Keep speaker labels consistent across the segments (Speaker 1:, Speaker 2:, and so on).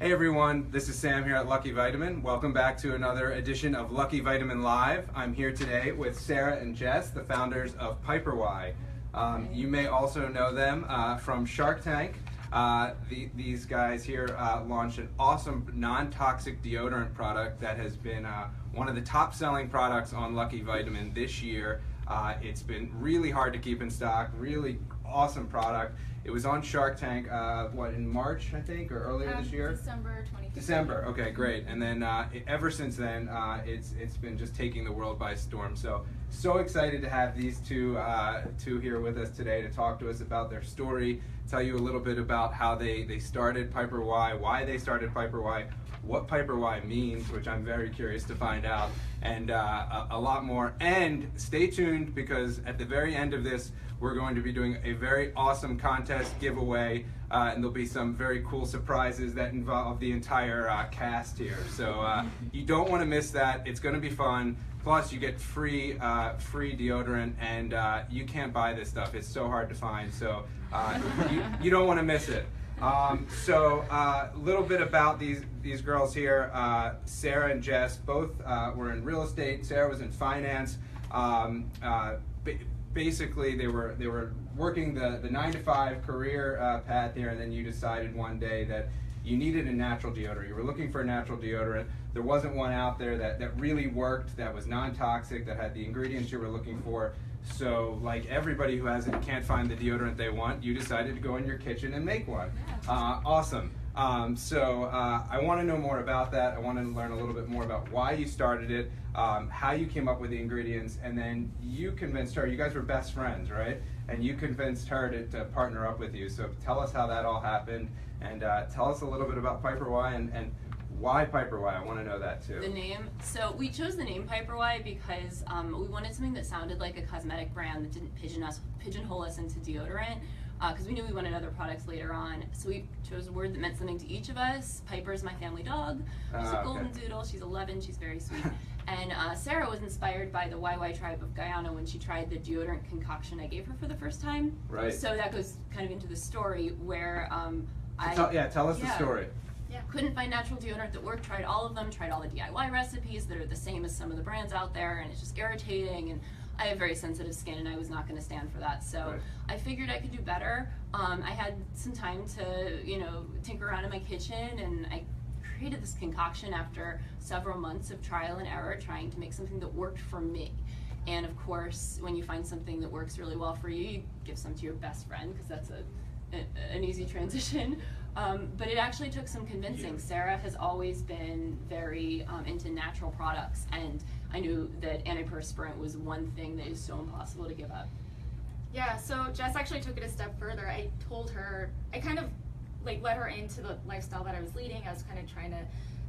Speaker 1: Hey everyone, this is Sam here at LuckyVitamin. Welcome back to another edition of LuckyVitamin Live. I'm here today with Sarah and Jess, the founders of PiperWai. You may also know them from Shark Tank. These guys here launched an awesome non-toxic deodorant product that has been one of the top selling products on LuckyVitamin this year. It's been really hard to keep in stock, really awesome product. It was on Shark Tank, in March, I think, or earlier this year?
Speaker 2: December 2015.
Speaker 1: December, okay, great. And then ever since then, it's been just taking the world by storm. So excited to have these two here with us today to talk to us about their story, tell you a little bit about how they started PiperWai, why they started PiperWai, what PiperWai means, which I'm very curious to find out, and a lot more. And stay tuned, because at the very end of this, we're going to be doing a very awesome contest giveaway, and there'll be some very cool surprises that involve the entire cast here. So you don't want to miss that. It's going to be fun. Plus, you get free deodorant, and you can't buy this stuff. It's so hard to find. So you don't want to miss it. So a little bit about these girls here. Sarah and Jess both were in real estate. Sarah was in finance. Basically, they were working the 9-to-5 career path here, and then you decided one day that you needed a natural deodorant. You were looking for a natural deodorant. There wasn't one out there that really worked, that was non-toxic, that had the ingredients you were looking for. So, like everybody who can't find the deodorant they want, you decided to go in your kitchen and make one. Awesome. I want to know more about that. I want to learn a little bit more about why you started it, how you came up with the ingredients, and then you convinced her. You guys were best friends, right? And you convinced her to partner up with you. So tell us how that all happened, and tell us a little bit about PiperWai and why PiperWai. I want to know that too.
Speaker 2: The name. So we chose the name PiperWai because we wanted something that sounded like a cosmetic brand that didn't pigeonhole us into deodorant. Because we knew we wanted other products later on. So we chose a word that meant something to each of us. Piper is my family dog. She's a golden doodle. She's 11. She's very sweet. And Sarah was inspired by the YY tribe of Guyana when she tried the deodorant concoction I gave her for the first time.
Speaker 1: Right.
Speaker 2: So that goes kind of into the story where
Speaker 1: tell us the story.
Speaker 2: Yeah, couldn't find natural deodorant that worked, tried all of them, tried all the DIY recipes that are the same as some of the brands out there, and it's just irritating, and I have very sensitive skin and I was not going to stand for that, so
Speaker 1: right.
Speaker 2: I figured I could do better. I had some time to, tinker around in my kitchen, and I created this concoction after several months of trial and error trying to make something that worked for me. And of course, when you find something that works really well for you, you give some to your best friend, because that's an easy transition. But it actually took some convincing. Sarah has always been very into natural products, and I knew that antiperspirant was one thing that is so impossible to give up.
Speaker 3: Yeah, so Jess actually took it a step further. I told her, I kind of let her into the lifestyle that I was leading. I was kind of trying to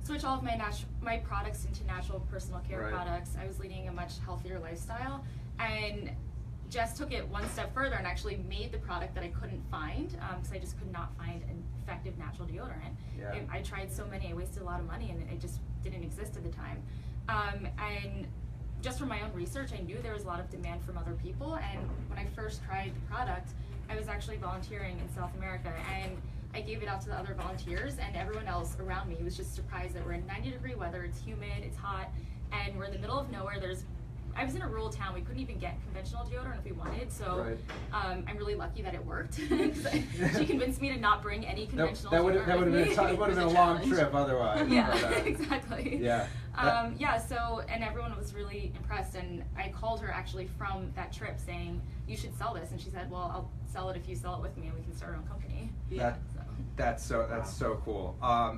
Speaker 3: switch all of my products into natural personal care products. I was leading a much healthier lifestyle, and Jess took it one step further and actually made the product that I couldn't find, because I just could not find an effective natural deodorant.
Speaker 1: Yeah.
Speaker 3: I tried so many, I wasted a lot of money, and it just didn't exist at the time. And just from my own research, I knew there was a lot of demand from other people, and when I first tried the product, I was actually volunteering in South America, and I gave it out to the other volunteers, and everyone else around me was just surprised that we're in 90-degree weather, it's humid, it's hot, and we're in the middle of nowhere. I was in a rural town. We couldn't even get conventional deodorant if we wanted, so I'm really lucky that it worked. She convinced me to not bring any conventional deodorant. That
Speaker 1: would have been a long trip otherwise.
Speaker 3: Yeah, exactly.
Speaker 1: Yeah.
Speaker 3: So, and everyone was really impressed, and I called her actually from that trip saying, you should sell this, and she said, well, I'll sell it if you sell it with me, and we can start our own company.
Speaker 1: That's so cool.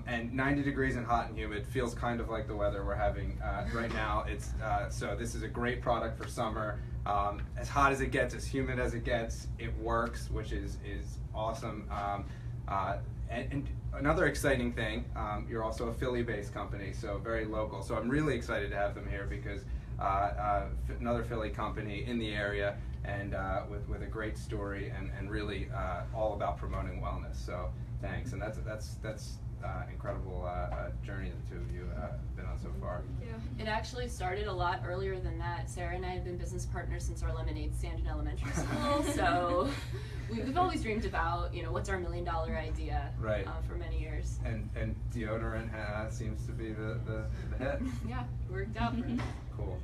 Speaker 1: And 90 degrees and hot and humid feels kind of like the weather we're having right now. It's so this is a great product for summer. As hot as it gets, as humid as it gets, it works, which is awesome. And another exciting thing, you're also a Philly-based company, so very local. So I'm really excited to have them here because another Philly company in the area, and with a great story, and really all about promoting wellness. So thanks, and that's incredible journey the two of you have been on so far.
Speaker 3: Thank you.
Speaker 2: It actually started a lot earlier than that. Sarah and I have been business partners since our lemonade stand in elementary school, so we've always dreamed about, what's our $1 million idea,
Speaker 1: right.
Speaker 2: For many years.
Speaker 1: And deodorant seems to be the hit.
Speaker 2: Yeah, worked out for us.
Speaker 1: Cool.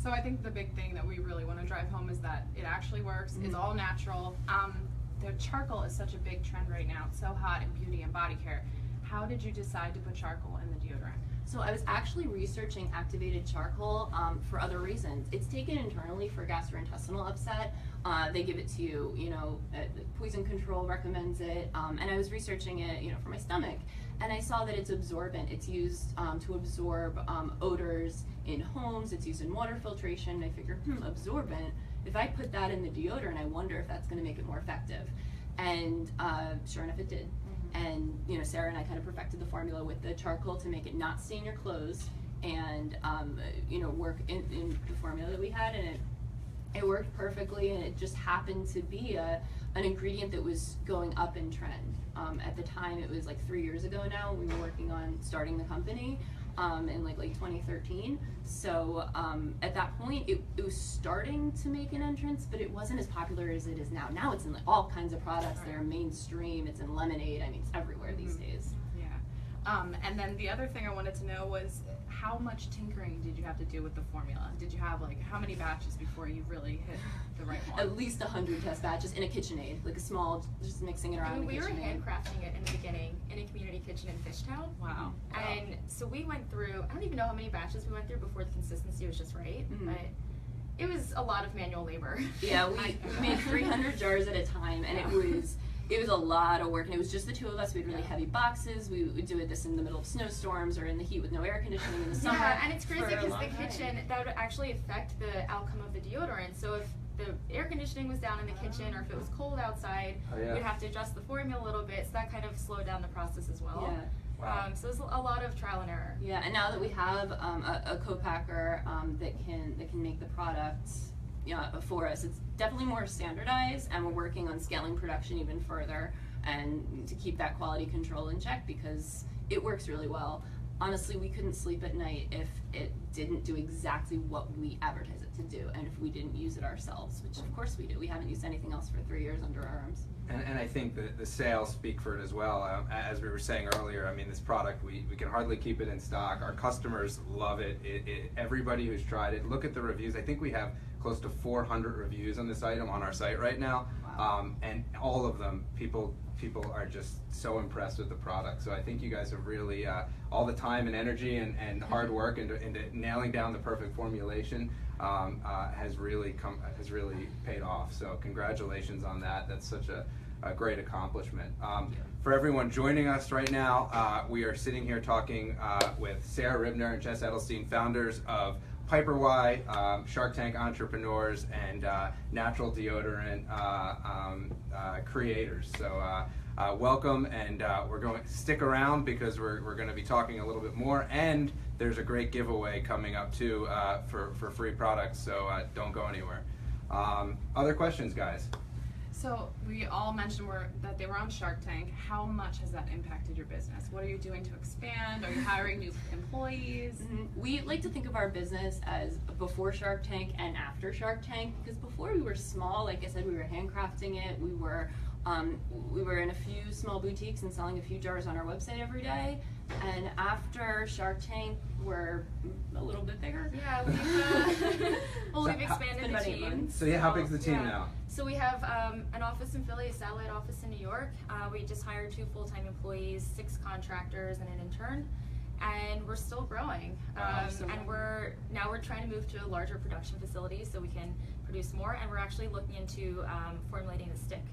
Speaker 4: So I think the big thing that we really want to drive home is that it actually works. It's all natural. The charcoal is such a big trend right now. It's so hot in beauty and body care. How did you decide to put charcoal in the deodorant?
Speaker 2: So I was actually researching activated charcoal for other reasons. It's taken internally for gastrointestinal upset. They give it to you, Poison Control recommends it. And I was researching it, for my stomach. And I saw that it's absorbent. It's used to absorb odors in homes. It's used in water filtration. I figured, absorbent. If I put that in the deodorant, I wonder if that's going to make it more effective. And sure enough, it did. And Sarah and I kind of perfected the formula with the charcoal to make it not stain your clothes, and work in the formula that we had, and it worked perfectly. And it just happened to be an ingredient that was going up in trend. At the time, it was like 3 years ago now. We were working on starting the company in like 2013. So at that point, it was starting to make an entrance, but it wasn't as popular as it is now. Now it's in all kinds of products.
Speaker 4: Right.
Speaker 2: They're mainstream. It's in lemonade. I mean, it's everywhere these days.
Speaker 4: Yeah. And then the other thing I wanted to know was how much tinkering did you have to do with the formula? Did you have how many batches before you really hit the right one?
Speaker 2: At least 100 test batches in a KitchenAid, like a small, just mixing it around in a
Speaker 3: We were
Speaker 2: KitchenAid.
Speaker 3: handcrafting it in the beginning in a community kitchen in Fishtown.
Speaker 4: Wow.
Speaker 3: And so we went through, I don't even know how many batches we went through before the consistency was just right, but it was a lot of manual labor.
Speaker 2: Yeah, we made 300 jars at a time, and it was a lot of work, and it was just the two of us. We had really heavy boxes. We would do this in the middle of snowstorms or in the heat with no air conditioning in the summer.
Speaker 3: Yeah, and it's crazy
Speaker 2: for a
Speaker 3: because
Speaker 2: long
Speaker 3: the kitchen,
Speaker 2: time.
Speaker 3: that would actually affect the outcome of the deodorant. So if the air conditioning was down in the kitchen or if it was cold outside, we'd have to adjust the formula a little bit, so that kind of slowed down the process as well.
Speaker 2: Yeah.
Speaker 1: Wow.
Speaker 3: So there's a lot of trial and error.
Speaker 2: Yeah, and now that we have a co-packer that can make the product for us, it's definitely more standardized, and we're working on scaling production even further and to keep that quality control in check because it works really well. Honestly, we couldn't sleep at night if it didn't do exactly what we advertise it to do, and if we didn't use it ourselves, which of course we do. We haven't used anything else for 3 years under our arms.
Speaker 1: And I think the sales speak for it as well. As we were saying earlier, I mean, this product, we can hardly keep it in stock. Our customers love it. Everybody who's tried it, look at the reviews. I think we have close to 400 reviews on this item on our site right now.
Speaker 2: Wow.
Speaker 1: And all of them, people are just so impressed with the product. So I think you guys have really, all the time and energy and hard work into nailing down the perfect formulation has really paid off. So congratulations on that. That's such a great accomplishment. For everyone joining us right now, we are sitting here talking with Sarah Ribner and Jess Edelstein, founders of PiperWai, Shark Tank entrepreneurs, and natural deodorant creators. So welcome, and we're going to stick around because we're going to be talking a little bit more, and there's a great giveaway coming up too for free products, so don't go anywhere. Other questions, guys?
Speaker 4: So we all mentioned that they were on Shark Tank. How much has that impacted your business? What are you doing to expand? Are you hiring new employees?
Speaker 2: We like to think of our business as before Shark Tank and after Shark Tank, because before we were small, like I said, we were handcrafting it. We were in a few small boutiques and selling a few jars on our website every day. And after Shark Tank, we're a little bit bigger.
Speaker 3: Yeah, we've expanded the team.
Speaker 1: So yeah, how big's the team now?
Speaker 3: So we have an office in Philly, a satellite office in New York. We just hired 2 full-time employees, 6 contractors, and an intern. And we're still growing. And we're trying to move to a larger production facility so we can produce more. And we're actually looking into formulating the stick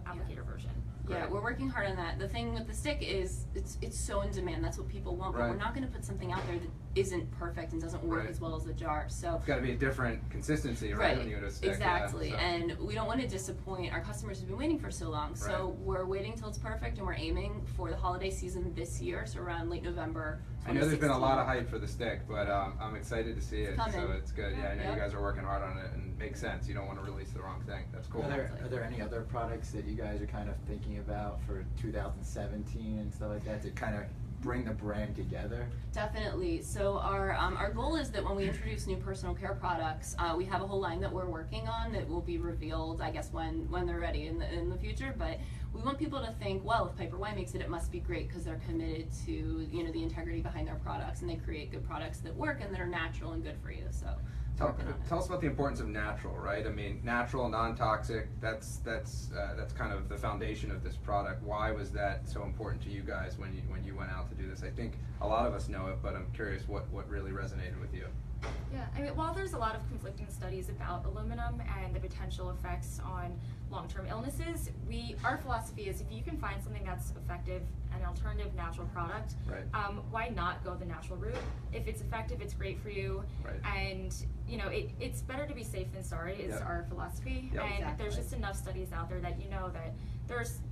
Speaker 3: applicator version.
Speaker 2: Yeah, we're working hard on that. The thing with the stick is it's so in demand. That's what people want. But we're not going to put something out there that isn't perfect and doesn't work as well as the jar. So
Speaker 1: it's got to be a different consistency, right? When you go to stick.
Speaker 2: Exactly. And we don't want to disappoint our customers who've been waiting for so long. So we're waiting till it's perfect, and we're aiming for the holiday season this year, so around late November.
Speaker 1: I know there's been a lot of hype for the stick, but I'm excited to see it. So it's good. Yeah, I know you guys are working hard on it, and it makes sense. You don't want to release the wrong thing. That's cool.
Speaker 5: Are there any other products that you guys are kind of thinking about for 2017 and stuff like that to kind of bring the brand together?
Speaker 2: Definitely. So our goal is that when we introduce new personal care products, we have a whole line that we're working on that will be revealed, I guess, when they're ready in the future. But we want people to think, well, if PiperWai makes it, it must be great because they're committed to, you know, the integrity behind their products, and they create good products that work and that are natural and good for you. So
Speaker 1: Tell us about the importance of natural, right? I mean, natural, non-toxic, that's kind of the foundation of this product. Why was that so important to you guys when you went out to do this? I think a lot of us know it, but I'm curious what really resonated with you.
Speaker 3: Yeah, I mean, while there's a lot of conflicting studies about aluminum and the potential effects on long-term illnesses, our philosophy is if you can find something that's effective, an alternative natural product,
Speaker 1: right.
Speaker 3: Why not go the natural route? If it's effective, it's great for you,
Speaker 1: right.
Speaker 3: And you know, it's better to be safe than sorry is
Speaker 1: Yep.
Speaker 3: our philosophy,
Speaker 1: Yep.
Speaker 3: and
Speaker 2: Exactly.
Speaker 3: there's just enough studies out there that you know that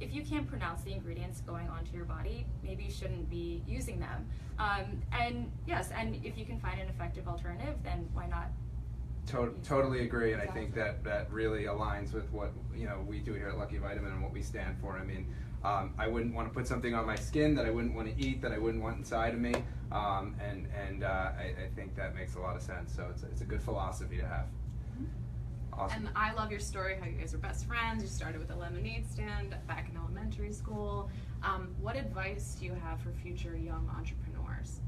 Speaker 3: if you can't pronounce the ingredients going onto your body, maybe you shouldn't be using them. And yes, and if you can find an effective alternative, then why not?
Speaker 1: Totally agree, and I think that really aligns with what we do here at LuckyVitamin and what we stand for. I mean, I wouldn't want to put something on my skin that I wouldn't want to eat, that I wouldn't want inside of me, and I think that makes a lot of sense. So it's a good philosophy to have. Awesome.
Speaker 4: And I love your story, how you guys are best friends. You started with a lemonade stand back in elementary school. What advice do you have for future young entrepreneurs?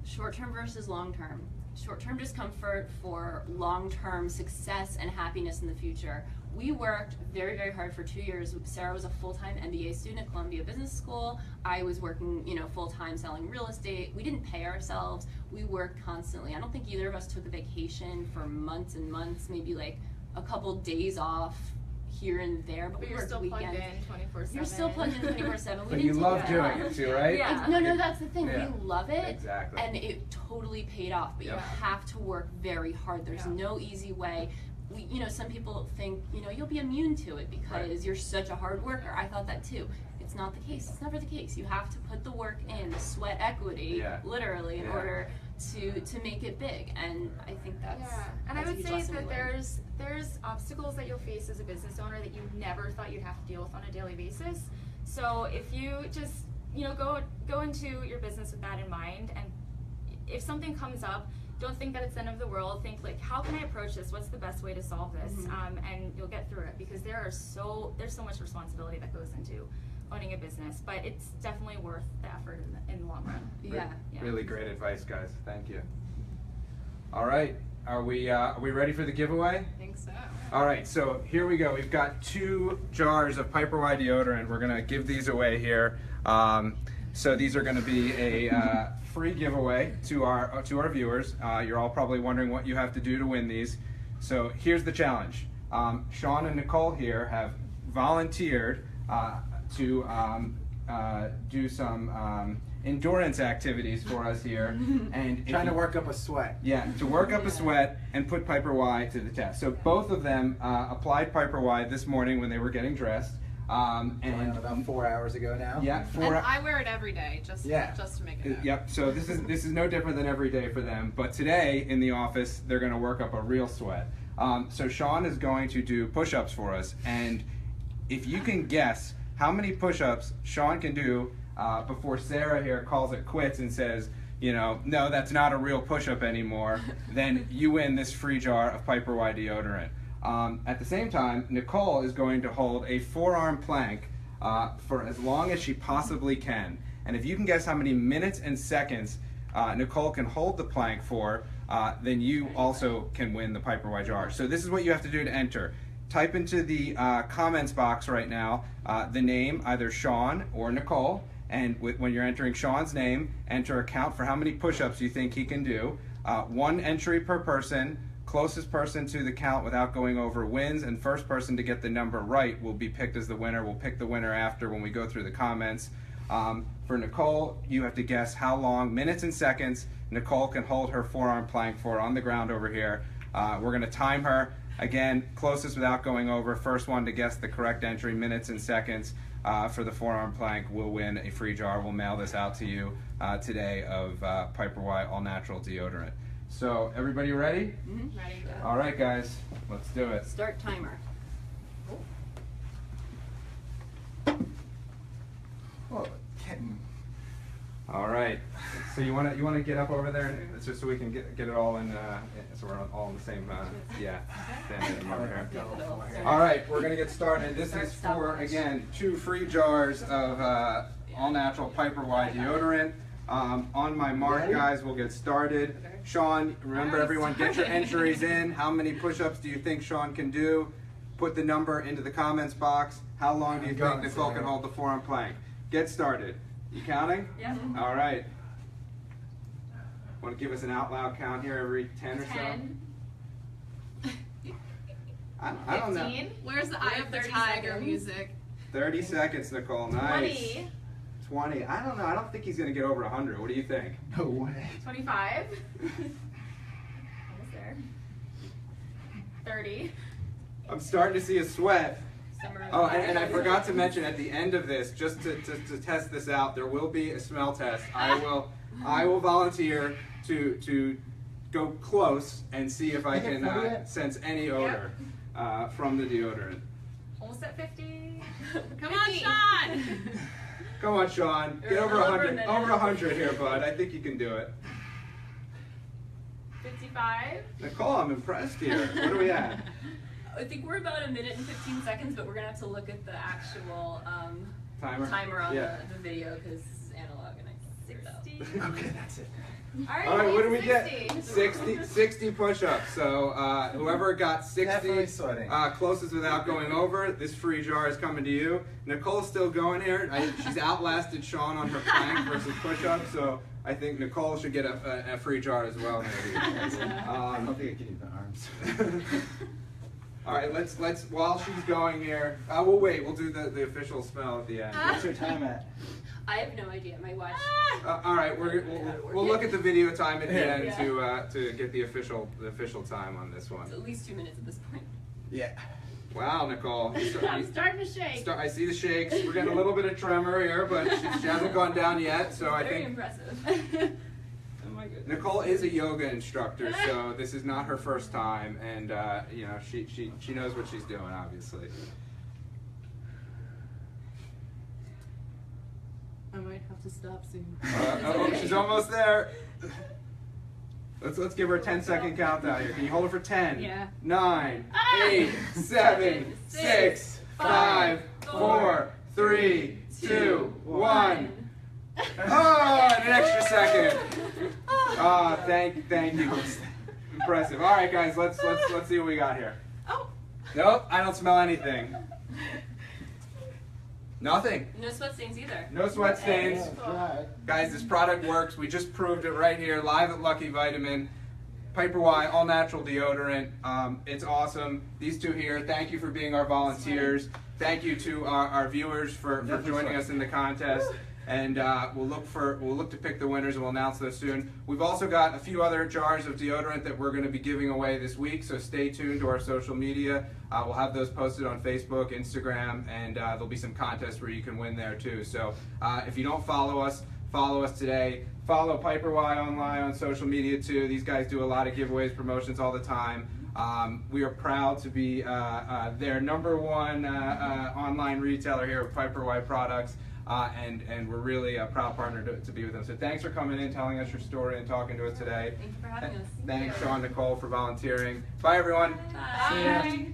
Speaker 2: Short-term versus long-term. Short-term discomfort for long-term success and happiness in the future. We worked very, very hard for 2 years. Sarah was a full-time MBA student at Columbia Business School. I was working, full-time selling real estate. We didn't pay ourselves. We worked constantly. I don't think either of us took a vacation for months and months, maybe like a couple days off here and there, but we
Speaker 4: you're
Speaker 2: worked
Speaker 4: still
Speaker 2: weekends.
Speaker 4: plugged in 24/7.
Speaker 2: You're still plugged in 24/7.
Speaker 1: But you love doing it too, right?
Speaker 3: Yeah.
Speaker 2: No, that's the thing.
Speaker 1: Yeah.
Speaker 2: We love it,
Speaker 1: Exactly.
Speaker 2: and it totally paid off. But
Speaker 1: Yeah.
Speaker 2: you have to work very hard. There's
Speaker 4: Yeah.
Speaker 2: no easy way. Some people think, you'll be immune to it because
Speaker 1: Right.
Speaker 2: you're such a hard worker. I thought that too. It's not the case. It's never the case. You have to put the work in, the sweat equity,
Speaker 1: Yeah.
Speaker 2: literally, in
Speaker 1: Yeah.
Speaker 2: order to make it big. And I think that's
Speaker 3: and I
Speaker 2: that's a
Speaker 3: would
Speaker 2: huge
Speaker 3: say
Speaker 2: lesson
Speaker 3: that
Speaker 2: we learned.
Speaker 3: there's obstacles that you'll face as a business owner that you never thought you'd have to deal with on a daily basis. So if you just go into your business with that in mind, and if something comes up, don't think that it's the end of the world. Think like, how can I approach this? What's the best way to solve this?
Speaker 2: Mm-hmm.
Speaker 3: And you'll get through it, because there's so much responsibility that goes into owning a business, but it's definitely worth the effort in the long run.
Speaker 2: Yeah.
Speaker 1: Really great advice, guys. Thank you. All right, are we ready for the giveaway?
Speaker 4: I think so.
Speaker 1: All right, so here we go. We've got 2 jars of PiperWai deodorant. We're gonna give these away here. So these are gonna be a free giveaway to our viewers. You're all probably wondering what you have to do to win these. So here's the challenge. Sean and Nicole here have volunteered to do some endurance activities for us here, and
Speaker 5: Trying to work up a sweat.
Speaker 1: Yeah, to work up a sweat and put PiperWai to the test. So both of them applied PiperWai this morning when they were getting dressed, and
Speaker 5: About 4 hours ago now.
Speaker 1: yeah,
Speaker 4: And I wear it every day, just to make it up.
Speaker 1: Yep. So this is no different than every day for them. But today in the office, they're going to work up a real sweat. So Sean is going to do push-ups for us, and if you can guess how many push-ups Sean can do before Sarah here calls it quits and says, no, that's not a real push-up anymore, then you win this free jar of PiperWai deodorant. At the same time, Nicole is going to hold a forearm plank for as long as she possibly can. And if you can guess how many minutes and seconds Nicole can hold the plank for, then you also can win the PiperWai jar. So this is what you have to do to enter. Type into the comments box right now the name, either Sean or Nicole, and when you're entering Sean's name, enter a count for how many push-ups you think he can do. 1 entry per person. Closest person to the count without going over wins, and first person to get the number right will be picked as the winner. We'll pick the winner after when we go through the comments. For Nicole, you have to guess how long, minutes and seconds, Nicole can hold her forearm plank for on the ground over here. We're going to time her. Again, closest without going over. First one to guess the correct entry, minutes and seconds, for the forearm plank will win a free jar. We'll mail this out to you today of PiperWai All Natural Deodorant. So, everybody ready?
Speaker 2: Mm-hmm.
Speaker 4: Ready to go.
Speaker 1: All right, guys, let's do it.
Speaker 2: Start timer.
Speaker 5: Well, Ken,
Speaker 1: All right. So you want to get up over there? It's just so we can get it all in. So we're all in the same. Yeah. Stand over here. All right. We're gonna get started. This is for again 2 free jars of all natural Piperwai deodorant. On my mark, guys, we'll get started. Sean, remember everyone, get your entries in. How many push-ups do you think Sean can do? Put the number into the comments box. How long do you think Nicole can hold the forearm plank? Get started. You counting?
Speaker 3: Yeah.
Speaker 1: All right. Want to give us an out loud count here every 10 or so?
Speaker 3: 10.
Speaker 1: I don't know.
Speaker 3: 15.
Speaker 4: Where's the Eye of the
Speaker 3: 30
Speaker 4: Tiger
Speaker 3: seconds.
Speaker 4: music?
Speaker 1: 30 seconds, Nicole. Nice.
Speaker 3: 20.
Speaker 1: 20. I don't know. I don't think he's going to get over 100. What do you think?
Speaker 5: no way.
Speaker 3: 25. Almost there. 30.
Speaker 1: I'm starting to see a sweat.
Speaker 2: Summer
Speaker 1: Oh, and I forgot to mention at the end of this, just to test this out, there will be a smell test. I will volunteer to go close and see if I can sense any odor from the deodorant.
Speaker 3: Almost at 50.
Speaker 4: Come on, Sean!
Speaker 1: Come on, Sean. Get over 100. Over 100 here, bud. I think you can do it.
Speaker 3: 55.
Speaker 1: Nicole, I'm impressed here. What are we at?
Speaker 2: I think we're about 1 minute and 15 seconds, but we're gonna have to look at the actual
Speaker 1: Timer?
Speaker 2: on
Speaker 1: Yeah.
Speaker 2: the video because it's analog and I figured it out.
Speaker 3: 60.
Speaker 5: Okay, that's it.
Speaker 1: All right, what do we
Speaker 3: 60.
Speaker 1: get? 60 push-ups. So whoever got 60
Speaker 5: Definitely sweating.
Speaker 1: closest without going over, this free jar is coming to you. Nicole's still going here. She's outlasted Sean on her plank versus push-ups, so I think Nicole should get a free jar as well. Maybe.
Speaker 5: I don't think I can even arms.
Speaker 1: All right, let's while she's going here, we'll wait. We'll do the official smell at the end.
Speaker 5: What's your time at?
Speaker 2: I have no idea. My watch.
Speaker 1: All right, we'll look at the video time at the end
Speaker 5: Yeah.
Speaker 1: to get the official time on this one.
Speaker 2: It's at least 2 minutes at this point.
Speaker 5: Yeah.
Speaker 1: Wow, Nicole.
Speaker 4: I'm starting to shake.
Speaker 1: I see the shakes. We're getting a little bit of tremor here, but she hasn't gone down yet. So I
Speaker 2: Very
Speaker 1: think
Speaker 2: impressive. Oh my goodness.
Speaker 1: Nicole is a yoga instructor, so this is not her first time, and you know she knows what she's doing, obviously.
Speaker 4: I might have to stop soon.
Speaker 1: She's almost there. Let's give her a 10-second countdown here. Can you hold her for 10?
Speaker 4: Yeah.
Speaker 1: 9, 8, 7, 6, 5, 4, 3, 2, 1. Oh, and an extra second. Oh, thank you. Impressive. All right, guys, let's see what we got here.
Speaker 4: Oh.
Speaker 1: Nope, I don't smell anything. Nothing.
Speaker 2: No sweat stains either.
Speaker 1: No sweat stains.
Speaker 5: Right.
Speaker 1: Guys, this product works. We just proved it right here, live at LuckyVitamin. Piperwai all natural deodorant. It's awesome. These two here, thank you for being our volunteers. Thank you to our viewers for joining us in the contest. And we'll look to pick the winners, and we'll announce those soon. We've also got a few other jars of deodorant that we're going to be giving away this week, so stay tuned to our social media. We'll have those posted on Facebook, Instagram, and there'll be some contests where you can win there too. So if you don't follow us today. Follow Piperwai online on social media too. These guys do a lot of giveaways, promotions all the time. We are proud to be their #1 online retailer here with Piperwai products. And we're really a proud partner to be with them. So thanks for coming in, telling us your story, and talking to us today.
Speaker 2: Thank you for having us.
Speaker 1: Thanks, Sean, Nicole, for volunteering. Bye, everyone.
Speaker 2: Bye.
Speaker 1: See ya.